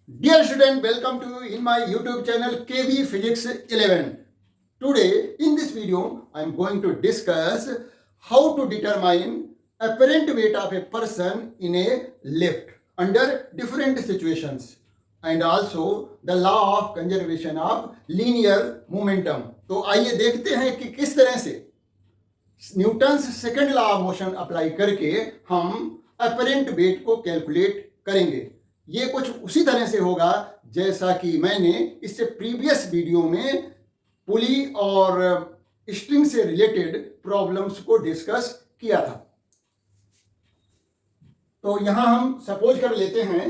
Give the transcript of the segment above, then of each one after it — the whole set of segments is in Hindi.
Dear student, welcome to you in my YouTube channel KV Physics 11. Today in this video I am going to discuss how to determine apparent weight of a person in a lift under different situations and also the law of conservation of linear momentum. तो आइए देखते हैं कि किस तरह से Newton's second law of motion apply करके हम अपरेंट वेट को कैलकुलेट करेंगे। ये कुछ उसी तरह से होगा जैसा कि मैंने इससे प्रीवियस वीडियो में पुली और स्ट्रिंग से रिलेटेड प्रॉब्लम्स को डिस्कस किया था। तो यहां हम सपोज कर लेते हैं,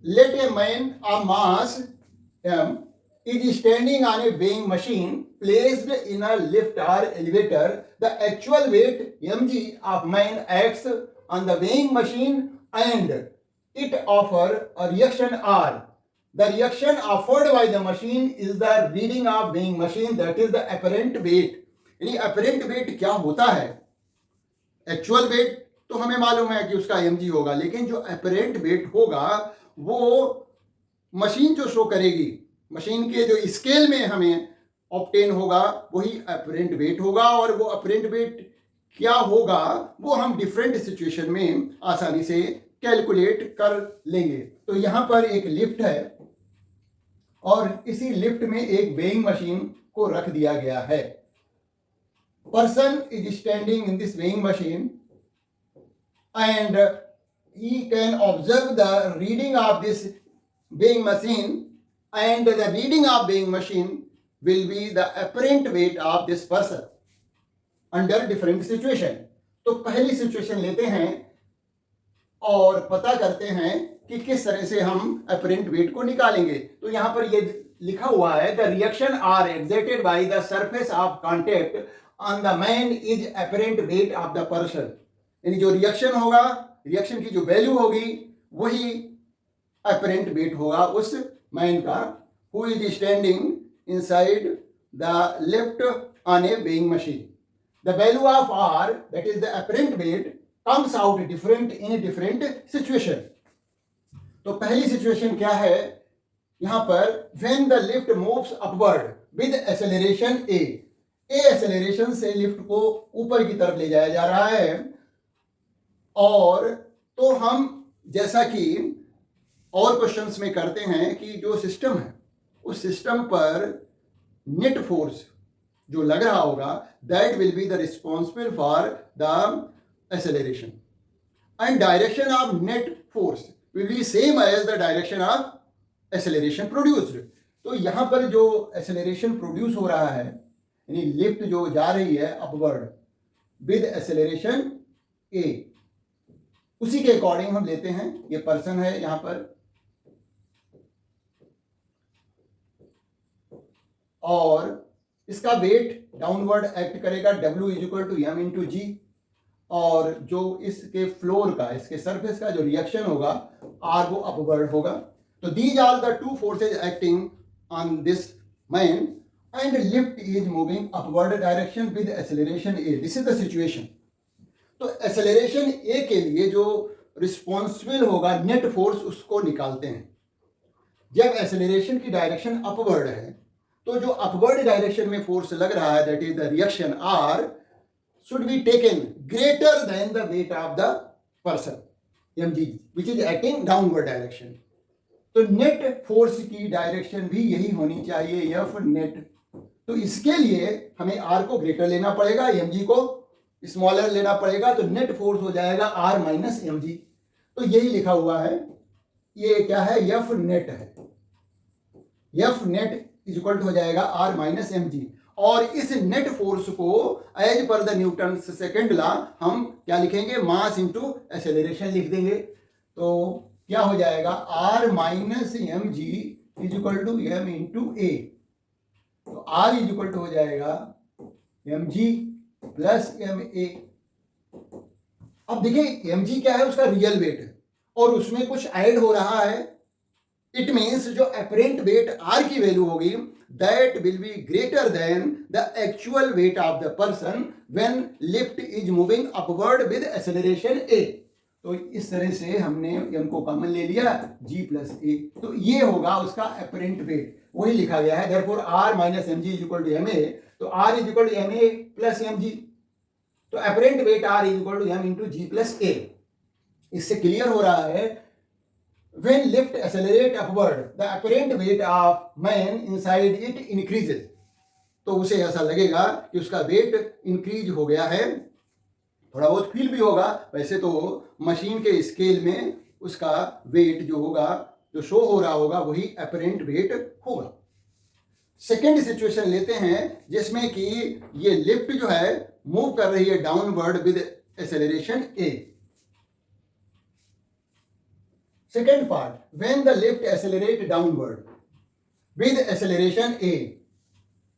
let a man of mass m is standing on a weighing machine placed in a lift or elevator. The actual weight mg of man acts on the weighing machine and it offer a reaction R. The reaction offered by the machine is the reading of weighing machine, that is the apparent weight. यानी apparent weight क्या होता है? एक्चुअल वेट तो हमें मालूम है कि उसका mg होगा, लेकिन जो apparent weight होगा वो मशीन जो शो करेगी, मशीन के जो स्केल में हमें ऑब्टेन होगा वही अपरेंट वेट होगा। और वो अपरेंट वेट क्या होगा वो हम डिफरेंट सिचुएशन में आसानी से कैलकुलेट कर लेंगे। तो यहाँ पर एक लिफ्ट है और इसी लिफ्ट में एक वेइंग मशीन को रख दिया गया है। Person is standing in this weighing machine and he can observe the reading of this weighing machine, and the reading of weighing machine will be the apparent weight of this person under different situation. तो पहली सिचुएशन लेते हैं और पता करते हैं कि किस तरह से हम अपरेंट वेट को निकालेंगे। तो यहाँ पर ये लिखा हुआ है, the reaction are exerted by the surface of contact on the man is apparent weight of the person. यानी जो रिएक्शन होगा, रिएक्शन की जो वैल्यू होगी वही अपरेंट वेट होगा उस मैन का, who is standing inside the lift on a weighing machine. The value of R, that is the apparent weight, comes out different in different situation. तो पहली सिचुएशन क्या है यहां पर, when the lift moves upward with acceleration a acceleration से लिफ्ट को ऊपर की तरफ ले जाया जा रहा है। और तो हम जैसा कि और क्वेश्चंस में करते हैं कि जो सिस्टम है उस सिस्टम पर नेट फोर्स जो लग रहा होगा that will be the responsible for the acceleration and direction of net force will be same as the direction of acceleration produced. तो यहां पर जो एक्सेलरेशन प्रोड्यूस हो रहा है, यानी लिफ्ट जो जा रही है अपवर्ड विद एक्सेलरेशन ए, उसी के अकॉर्डिंग हम लेते हैं। ये पर्सन है यहां पर और इसका वेट डाउनवर्ड एक्ट करेगा, W is equal to m into G. और जो इसके फ्लोर का, इसके सरफेस का जो रिएक्शन होगा R वो अपवर्ड होगा। तो these are the two forces acting on this man and lift is moving upward direction with acceleration a. This is the situation. तो एक्सेलरेशन ए के लिए जो रिस्पॉन्सिबल होगा नेट फोर्स, उसको निकालते हैं। जब एक्सेलरेशन की डायरेक्शन अपवर्ड है तो जो अपवर्ड डायरेक्शन में फोर्स लग रहा है that is the reaction R should be taken greater than the weight of the person mg which is acting downward direction. तो नेट फोर्स की डायरेक्शन भी यही होनी चाहिए, एफ नेट। तो इसके लिए हमें आर को ग्रेटर लेना पड़ेगा, mg को स्मॉलर लेना पड़ेगा। तो नेट फोर्स हो जाएगा आर माइनस एम जी। तो यही लिखा हुआ है, ये क्या है, एफ नेट है। F net is equal to हो जाएगा आर माइनस एम जी। और इस नेट फोर्स को as per the Newton second law हम क्या लिखेंगे, मास इंटू एक्सेलरेशन लिख देंगे। तो क्या हो जाएगा, R minus M G is equal to M into A. तो आर इज इक्वल टू हो जाएगा M G plus M A. अब देखिए एम जी क्या है, उसका रियल वेट है और उसमें कुछ ऐड हो रहा है। इट मीन्स जो अपरेंट वेट आर की वैल्यू होगी that will be greater than the actual weight of the person when lift is moving upward with acceleration A. तो इस तरह से हमने m को कॉमन ले लिया, g प्लस a, तो ये होगा उसका अपरेंट वेट, वही लिखा गया है। Therefore r minus mg is equal to ma, तो r is equal to ma plus mg, तो apparent weight r is equal to m into g plus a। इससे क्लियर हो रहा है when lift accelerate upward the apparent weight of man inside it increases, तो उसे ऐसा लगेगा कि उसका वेट इंक्रीज हो गया है, थोड़ा बहुत फील भी होगा, वैसे तो मशीन के स्केल में उसका वेट जो होगा, जो शो हो रहा होगा, वही अपरेंट वेट होगा। सेकेंड सिचुएशन लेते हैं जिसमें कि ये लिफ्ट जो है मूव कर रही है downward with acceleration a। Second part, when the lift accelerate downward with acceleration a,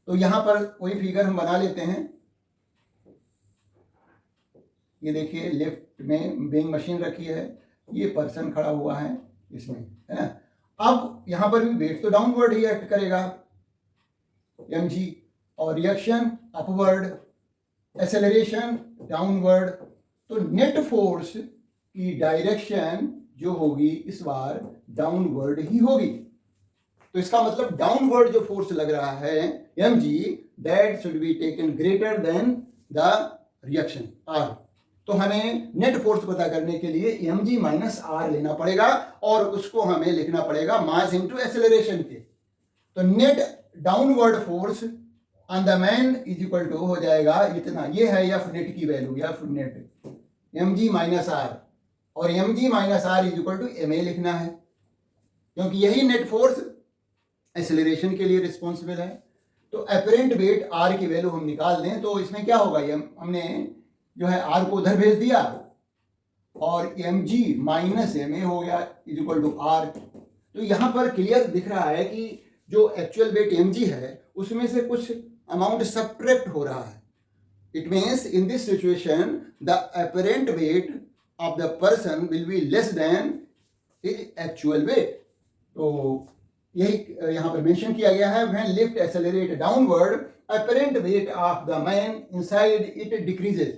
तो यहां पर कोई फिगर हम बना लेते हैं। ये देखिए लिफ्ट में वेइंग मशीन रखी है, ये पर्सन खड़ा हुआ है इसमें, है ना। अब यहां पर भी वेट तो डाउनवर्ड ही एक्ट करेगा mg, और रिएक्शन अपवर्ड, एक्सेलरेशन डाउनवर्ड, तो नेट फोर्स की डायरेक्शन जो होगी इस बार डाउनवर्ड ही होगी। तो इसका मतलब डाउनवर्ड जो फोर्स लग रहा है mg, that should be taken greater than the reaction r। तो हमें नेट फोर्स पता करने के लिए mg माइनस r लेना पड़ेगा, और उसको हमें लिखना पड़ेगा मास इनटू एक्सेलरेशन के। तो net downward force on the man is equal to हो जाएगा इतना, ये है एफ नेट की value, F net mg minus r, और mg minus r is equal to ma लिखना है, क्योंकि यही नेट फोर्स एक्सेलरेशन के लिए रिस्पॉन्सिबल है। तो अपरेंट वेट r की वैल्यू हम निकाल दें तो इसमें क्या होगा, हमने जो है r को उधर भेज दिया, और mg माइनस ma हो गया इज इक्वल टू r। तो यहां पर क्लियर दिख रहा है कि जो एक्चुअल वेट mg है उसमें से कुछ अमाउंट सब्ट्रैक्ट हो रहा है। It means in this situation the apparent wait of the person will be less than his actual weight। तो यही यहाँ पर मेंशन किया गया है, when lift accelerate downward apparent weight of the man inside it decreases।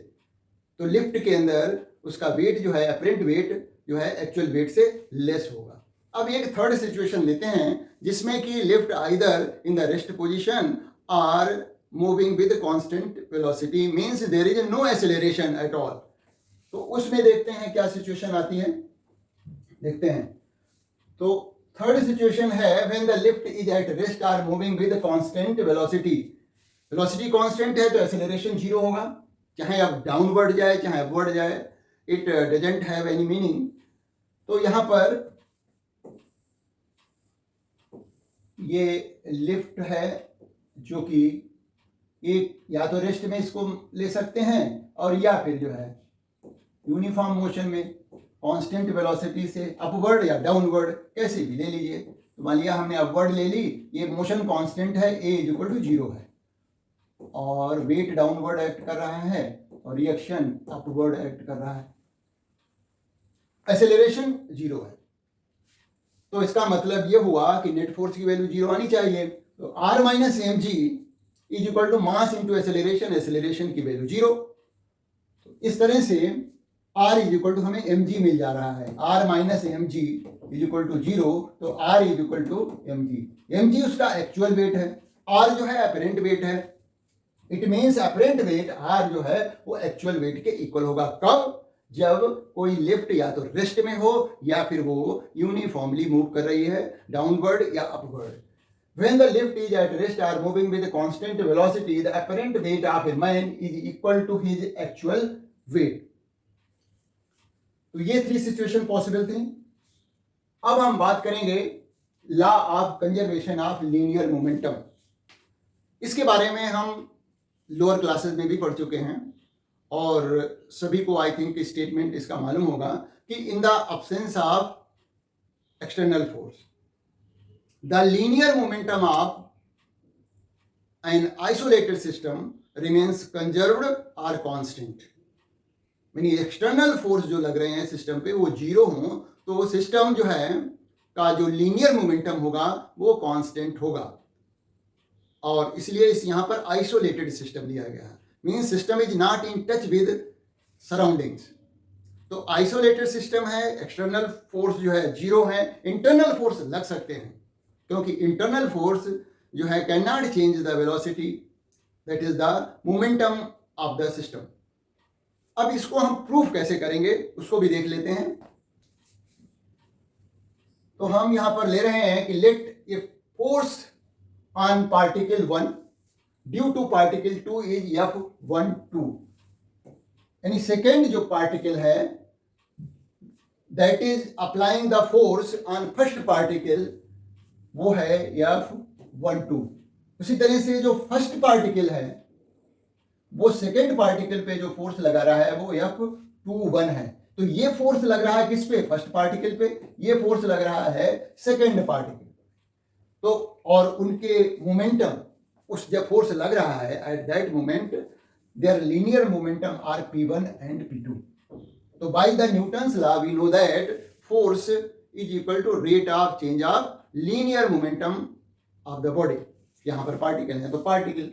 तो लिफ्ट के अंदर उसका वेट जो है, अपरेंट वेट जो है एक्चुअल वेट से लेस होगा। अब एक थर्ड सिचुएशन लेते हैं जिसमें कि lift either in the rest position or moving with constant velocity, means there is no acceleration at all. तो उसमें देखते हैं क्या सिचुएशन आती है, देखते हैं। तो थर्ड सिचुएशन है when the lift is at rest or moving with constant velocity. Velocity constant है तो एक्सेलरेशन जीरो होगा, चाहे अब डाउनवर्ड जाए चाहे अपवर्ड जाए, it doesn't have any meaning. तो यहां पर ये लिफ्ट है जो कि एक या तो रेस्ट में इसको ले सकते हैं, और या फिर जो है यूनिफॉर्म मोशन में कांस्टेंट वेलोसिटी से अपवर्ड या डाउनवर्ड कैसे भी ले लीजिए। तो मान लिया हमने अपवर्ड ले ली, ये मोशन कांस्टेंट है, a इज इक्वल टू 0 है, और वेट डाउनवर्ड एक्ट कर रहा है और रिएक्शन अपवर्ड एक्ट कर रहा है, एक्सेलरेशन 0 है। तो इसका मतलब ये हुआ कि नेट फोर्स की वैल्यू 0 आनी चाहिए। तो r minus mg is equal to mass into acceleration, acceleration की वैल्यू 0। तो इस तरह से r इज इक्वल टू हमें mg मिल जा रहा है, r minus mg is equal to 0, तो r is equal to mg उसका एक्चुअल वेट है, r जो है अपरेंट वेट है। It means apparent weight r जो है वो एक्चुअल वेट के इक्वल होगा। कब? जब कोई लिफ्ट या तो रेस्ट में हो या फिर वो यूनिफॉर्मली मूव कर रही है डाउनवर्ड या upward. When the lift is at rest or moving with a constant velocity, the apparent weight of a man is equal to his actual weight। तो ये 3 सिचुएशन पॉसिबल थे। अब हम बात करेंगे law of conservation of linear momentum. इसके बारे में हम लोअर क्लासेस में भी पढ़ चुके हैं, और सभी को आई थिंक स्टेटमेंट इसका मालूम होगा कि in the absence of external force the linear momentum of an isolated system remains conserved और कांस्टेंट। यानी एक्सटर्नल फोर्स जो लग रहे हैं सिस्टम पे वो 0 हो तो सिस्टम जो है का जो लीनियर मोमेंटम होगा वो कांस्टेंट होगा, और इसलिए इस यहाँ पर आइसोलेटेड सिस्टम लिया गया है, means system is not in touch with surroundings. तो आइसोलेटेड सिस्टम है, एक्सटर्नल फोर्स जो है जीरो है, इंटरनल फोर्स लग सकते हैं क्योंकि इंटरनल फोर्स जो है can not change the velocity, that is the momentum of the system. अब इसको हम प्रूफ कैसे करेंगे उसको भी देख लेते हैं। तो हम यहां पर ले रहे हैं कि let if force on particle 1 due to particle 2 is F12, यानी सेकेंड जो पार्टिकल है that is applying the force on first particle, वो है F12। उसी तरह से जो फर्स्ट पार्टिकल है वो सेकेंड पार्टिकल पे जो फोर्स लगा रहा है वो F21 है। तो ये फोर्स लग रहा है किस पे? फर्स्ट पार्टिकल पे, ये फोर्स लग रहा है सेकेंड पार्टिकल। तो और उनके मोमेंटम, उस जब फोर्स लग रहा है at that moment their linear momentum are P1 and P2। तो by the Newton's law we know that force is equal to rate of change of linear momentum of the body. यहां पर पार्टिकल है तो पार्टिकल,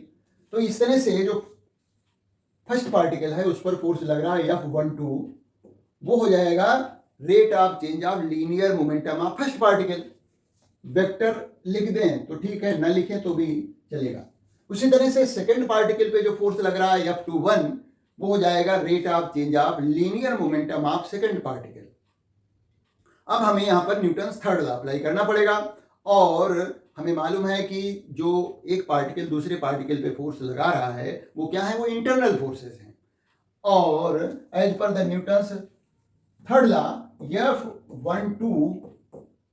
तो इस तरह से जो फर्स्ट पार्टिकल है उस पर फोर्स लग रहा है F12, वो हो जाएगा rate of change of linear momentum of first particle. Vector लिख दें तो ठीक है, न लिखें तो भी चलेगा। उसी तरह से सेकेंड पार्टिकल पे जो फोर्स लग रहा है F21, वो हो जाएगा rate of change of linear momentum of second particle. अब हमें यहाँ पर न्यूटन्स थर्ड लॉ अप्लाई करना पड़ेगा और हमें मालूम है कि जो एक पार्टिकल दूसरे पार्टिकल पे फोर्स लगा रहा है वो क्या है? वो इंटरनल फोर्सेस हैं। और as per the Newton's third law F12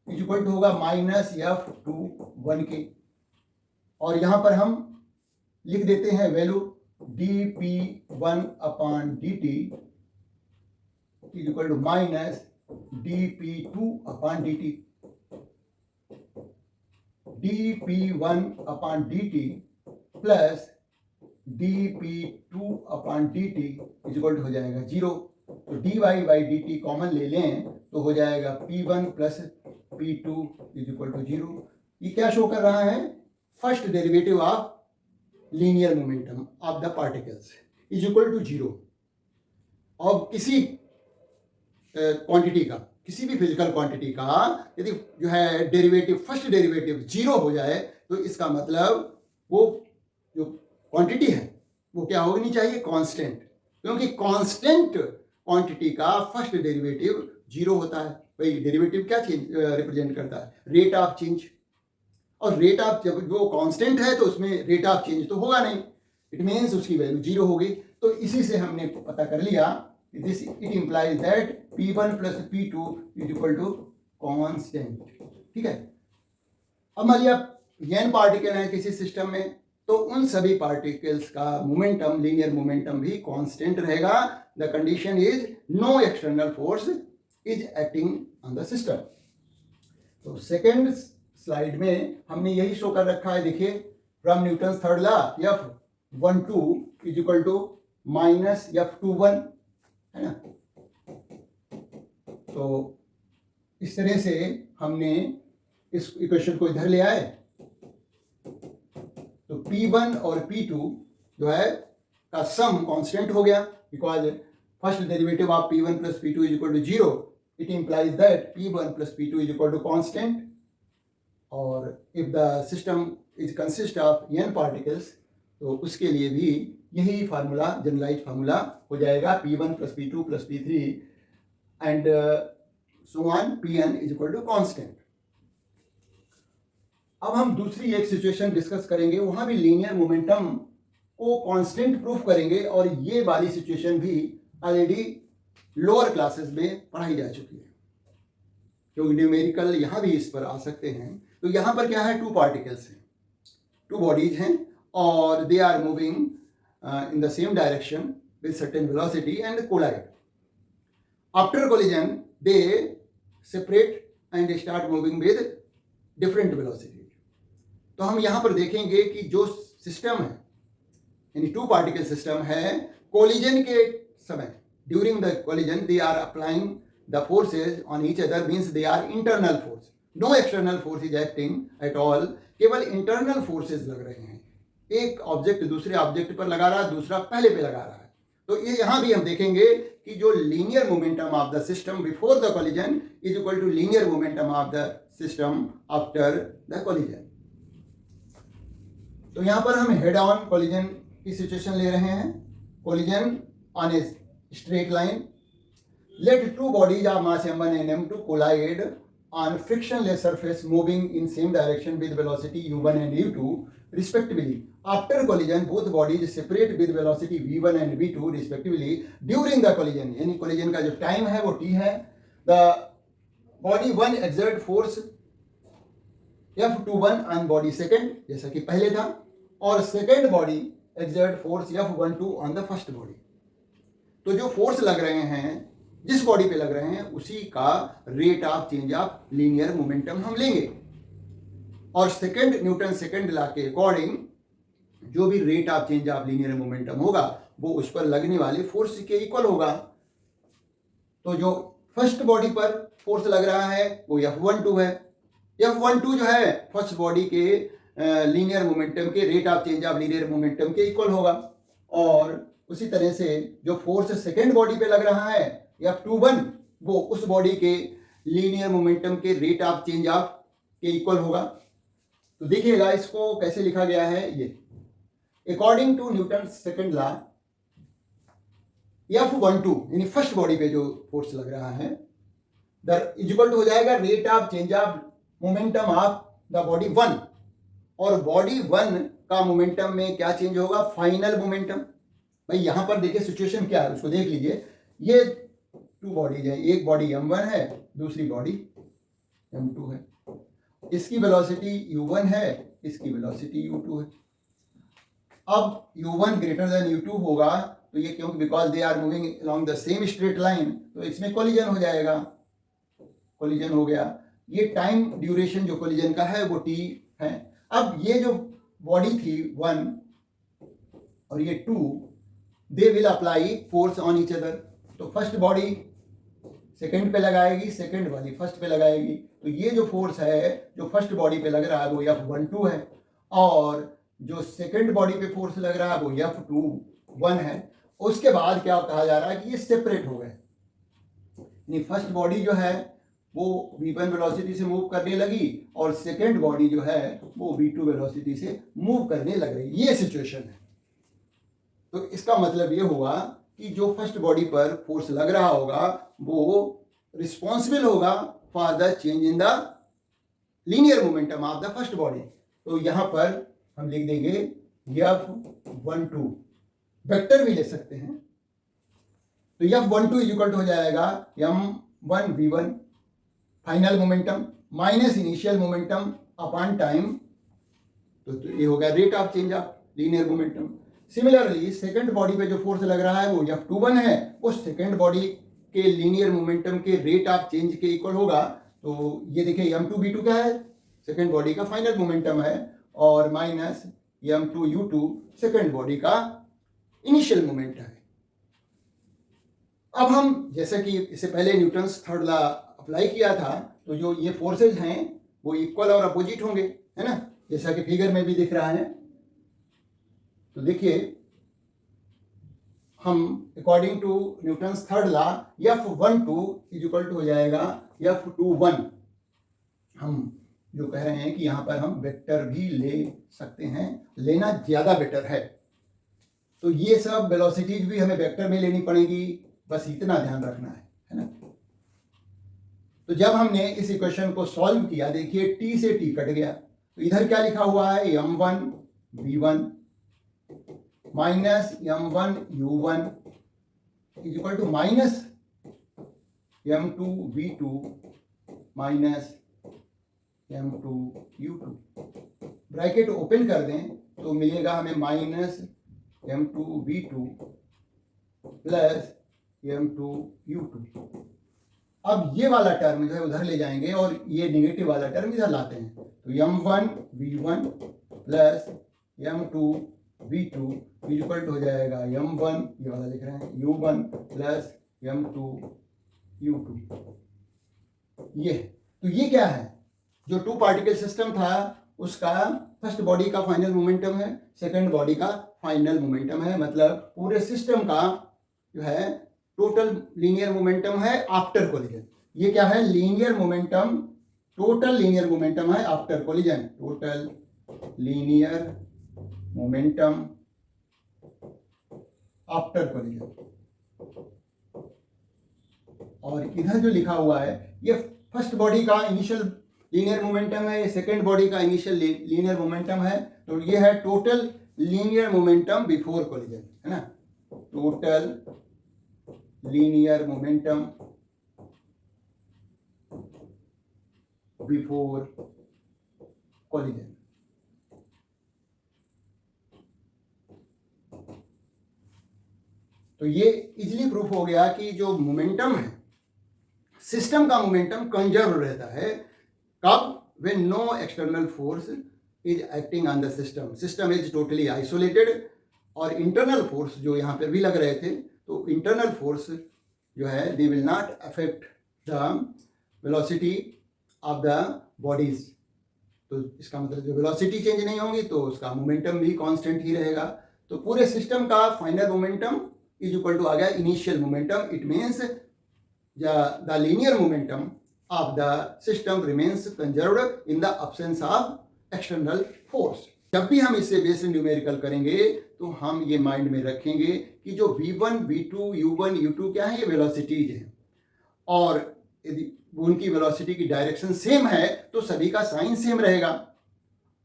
is equal to होगा माइनस F21 के, और यहां पर हम लिख देते हैं value dP1 upon dt is equal to minus dP2 upon dt। dP1 upon dt plus dP2 upon dt is equal to हो जाएगा 0। तो dy बाई dt कॉमन ले लें तो हो जाएगा P1 plus P2 is equal to 0। ये क्या शो कर रहा है? First derivative of linear momentum of the particles is equal to 0। और किसी क्वांटिटी का, किसी भी फिजिकल क्वांटिटी का यदि जो है डेरिवेटिव, फर्स्ट डेरिवेटिव 0 हो जाए तो इसका मतलब वो जो क्वांटिटी है वो क्या होनी चाहिए? कांस्टेंट, क्योंकि कांस्टेंट क्वांटिटी का फर्स्ट डेरिवेटिव 0 होता है। भाई डेरिवेटिव क्या रिप्रेजेंट करता है? Rate of change. और रेट ऑफ, जब वो कांस्टेंट है तो उसमें रेट ऑफ चेंज तो होगा नहीं, इट मीन्स उसकी वैल्यू 0 होगी। तो इसी से हमने पता कर लिया this it implies that P1 plus P2 is equal to constant. ठीक है। अब मान लिया n पार्टिकल है किसी सिस्टम में, तो उन सभी पार्टिकल्स का मोमेंटम, लीनियर मोमेंटम भी कांस्टेंट रहेगा। The condition is no external force is acting on the system. तो सेकेंड स्लाइड में हमने यही शो कर रखा है, देखिए from Newton's third law F12 is equal to minus F21, है ना। तो इस तरह से हमने इस इक्वेशन को इधर ले आए तो P1 और P2 जो है का सम कांस्टेंट हो गया, because first derivative of P1 plus P2 is equal to 0। It implies that P1 plus P2 is equal to constant. और if the system is consist of n particles तो उसके लिए भी यही फार्मूला, जनरलाइज फार्मूला हो जाएगा P1 plus P2 plus P3 and so on Pn is equal to constant. अब हम दूसरी एक सिचुएशन डिस्कस करेंगे, वहां भी लीनियर मोमेंटम को कांस्टेंट प्रूफ करेंगे, और ये वाली सिचुएशन भी ऑलरेडी लोअर क्लासेस में पढ़ाई जा चुकी है, क्योंकि न्यूमेरिकल यहाँ भी इस पर आ सकते हैं। तो यहाँ पर क्या है? 2 पार्टिकल्स हैं, 2 बॉडीज हैं, और they are moving in the same direction with certain velocity and collide. After collision they separate and start moving with different velocity. तो हम यहाँ पर देखेंगे कि जो सिस्टम है, यानी 2 पार्टिकल सिस्टम है, कोलिजन के समय, during the collision they are applying the forces on each other, means they are internal force, no external force is acting at all, केवल internal forces लग रहे हैं। एक ऑब्जेक्ट दूसरे ऑब्जेक्ट पर लगा रहा है, दूसरा पहले पे लगा रहा है। तो ये यहाँ भी हम देखेंगे कि जो linear momentum of the system before the collision is equal to linear momentum of the system after the collision. तो यहाँ पर हम हेड ऑन कोलिजन की सिचुएशन ले रहे हैं। Collision on a straight line, let two bodies of mass m1 and m2 collide on frictionless surface moving in same direction with velocity u1 and u2 respectively. After collision, both bodies separate with velocity v1 and v2 respectively during the collision. यानी collision का जो टाइम है वो t है. The body 1 exert force F21 on body second जैसा कि पहले था, और second body exert force F12 on the first body. तो जो फोर्स लग रहे हैं जिस बॉडी पे लग रहे हैं उसी का rate of change of linear momentum हम लेंगे, और सेकंड न्यूटन सेकंड लॉ के अकॉर्डिंग जो भी rate of change of linear momentum होगा वो उस पर लगने वाले फोर्स के इक्वल होगा। तो जो फर्स्ट बॉडी पर फोर्स लग रहा है वो F12 है। F12 जो है फर्स्ट बॉडी के लीनियर मोमेंटम के rate of change of linear momentum के इक्वल होगा, और उसी तरह से जो फोर्स सेकेंड बॉडी पे लग रहा है F21 वो उस बॉडी के लीनियर मोमेंटम के रेट ऑफ चेंज ऑफ के इक्वल होगा। तो देखिएगा इसको कैसे लिखा गया है, ये according to Newton second law F12 यानी फर्स्ट बॉडी पे जो फोर्स लग रहा है द इक्वल टू हो जाएगा rate of change of momentum of the body 1, और बॉडी 1 का मोमेंटम में क्या चेंज होगा, फाइनल मोमेंटम। भाई यहां पर देखिए सिचुएशन क्या है उसको देख लीजिए। ये टू बॉडीज है, एक बॉडी m1 है, दूसरी बॉडी m2 है। इसकी वेलोसिटी u1 है, इसकी वेलोसिटी u2 है। अब u1 ग्रेटर देन u2 होगा तो ये क्योंकि because they are moving along the same straight line तो इसमें कोलिजन हो जाएगा। कोलिजन हो गया। ये टाइम ड्यूरेशन जो कोलिजन का है वो t है। अब ये जो बॉडी थी 1 और ये 2 they will apply force on each other. तो फर्स्ट बॉडी सेकंड पे लगाएगी, सेकंड वाली फर्स्ट पे लगाएगी। तो ये जो फोर्स है जो फर्स्ट बॉडी पे लग रहा है वो F12 है, और जो सेकंड बॉडी पे फोर्स लग रहा है वो F21 है। उसके बाद क्या कहा जा रहा है कि ये सेपरेट हो गए, यानी फर्स्ट बॉडी जो है वो v1 वेलोसिटी से मूव करने लगी और सेकंड बॉडी जो है वो v2 वेलोसिटी से मूव करने लग रही। ये सिचुएशन है। तो इसका मतलब ये हुआ कि जो फर्स्ट बॉडी पर फोर्स लग रहा होगा वो रिस्पॉन्सिबल होगा for the change in the linear momentum of the first body. तो यहां पर हम लिख देंगे F12, वेक्टर भी ले सकते हैं। तो F12 इज इक्वल टू हो जाएगा m1 v1 final momentum minus initial momentum upon time. तो ये हो गया rate of change of linear momentum. Similarly second body पे जो फोर्स लग रहा है वो F21 है, उस सेकंड बॉडी के लीनियर मोमेंटम के रेट ऑफ चेंज के इक्वल होगा। तो ये देखिए m2 v2 क्या है, सेकंड बॉडी का फाइनल मोमेंटम है, और minus m2 u2 second body का इनिशियल मोमेंटम है। अब हम जैसे कि इससे पहले न्यूटन्स थर्ड लॉ अप्लाई किया था तो जो ये फोर्सेज हैं वो इक्वल और अपोजिट होंगे, है ना, जैसा कि फिगर में भी दिख रहा है। तो देखिए हम according to Newton's third law F12 is equal to हो जाएगा F21। हम जो कह रहे हैं कि यहाँ पर हम वेक्टर भी ले सकते हैं, लेना ज़्यादा बेटर है। तो ये सब वेलोसिटीज भी हमें वेक्टर में लेनी पड़ेगी, बस इतना ध्यान रखना है ना। तो जब हमने इस इक्वेशन को सॉल्व किया देखिए t से t कट गया, तो इधर क्या लिखा हुआ है m1 v1 minus m1 u1 is equal to minus m2 v2 minus m2 u2। Bracket open कर दें तो मिलेगा हमें minus m2 v2 plus m2 u2। अब ये वाला टर्म जो है उधर ले जाएंगे और ये नेगेटिव वाला टर्म इधर लाते हैं। तो m1 v1 plus m2 v2 equal to हो जाएगा m1 ये वाला लिख रहे हैं u1 प्लस m2 u2। ये तो ये क्या है, जो टू पार्टिकल सिस्टम था उसका फर्स्ट बॉडी का फाइनल मोमेंटम है, सेकंड बॉडी का फाइनल मोमेंटम है। मतलब पूरे सिस्टम का जो है टोटल लीनियर मोमेंटम है आफ्टर कोलिजन। ये क्या है? Linear momentum, total linear momentum है after collision, total linear momentum after collision. और इधर जो लिखा हुआ है ये फर्स्ट बॉडी का इनिशियल लीनियर मोमेंटम है, ये सेकेंड बॉडी का इनिशियल लीनियर मोमेंटम है। तो ये है total linear momentum before collision, है ना, total linear momentum before collision. तो ये इजीली प्रूफ हो गया कि जो मोमेंटम है, सिस्टम का मोमेंटम कंजर्व रहता है कब? When no external force is acting on the system, system is totally isolated. और इंटरनल फोर्स जो यहाँ पर भी लग रहे थे, तो इंटरनल फोर्स जो है they will not affect the velocity of the bodies. तो इसका मतलब जो वेलोसिटी चेंज नहीं होगी तो उसका मोमेंटम भी कांस्टेंट ही रहेगा। तो पूरे सिस्टम का final momentum is equal to आ गया initial momentum. It means the linear momentum of the system remains conserved in the absence of external force। जब भी हम इससे बेस न्यूमेरिकल करेंगे तो हम ये माइंड में रखेंगे कि जो v1, v2, u1, u2 क्या है? ये वेलोसिटीज है, और यदि उनकी वेलोसिटी की डायरेक्शन सेम है तो सभी का साइन सेम रहेगा।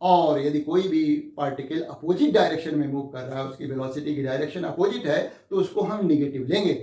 और यदि कोई भी पार्टिकल अपोजिट डायरेक्शन में मूव कर रहा है, उसकी वेलोसिटी की डायरेक्शन अपोजिट है, तो उसको हम निगेटिव लेंगे।